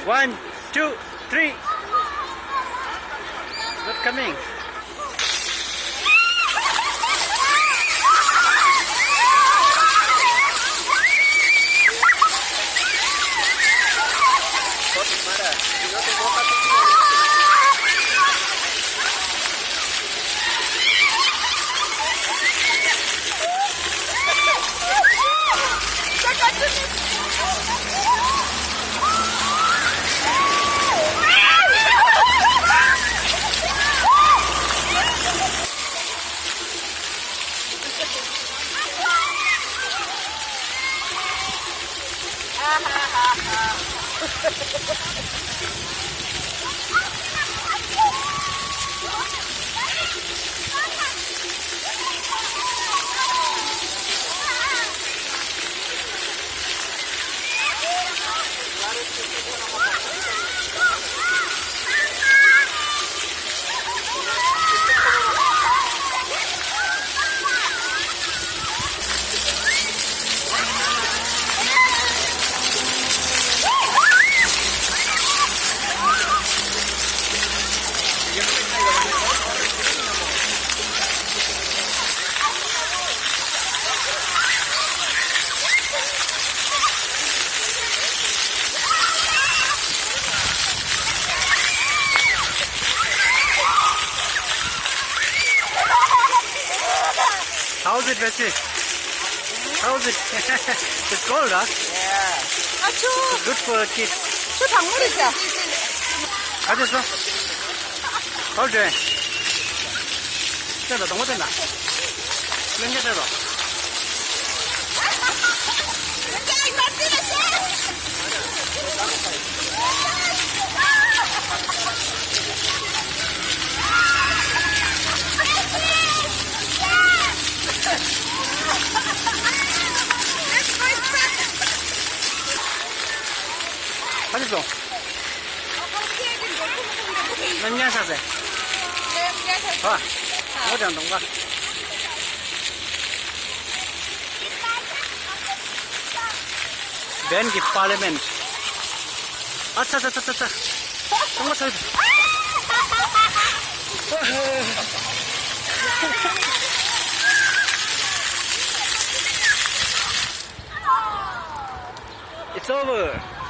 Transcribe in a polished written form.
1, 2, 3. It's not coming. How's it, Bessie? How's it? It's cold, huh? 아, 추워. It's good for kids. 저 작물이죠? 가졌어? Hold it. 됐다, 너무 됐나? 연결 됐어. 연결이 만들었어! 가졌어. 몇 년 사세? 봐. 어디 안 동가? Bengi Parliament. 아차, 차, 차, 차, 차. 정말 잘. It's over.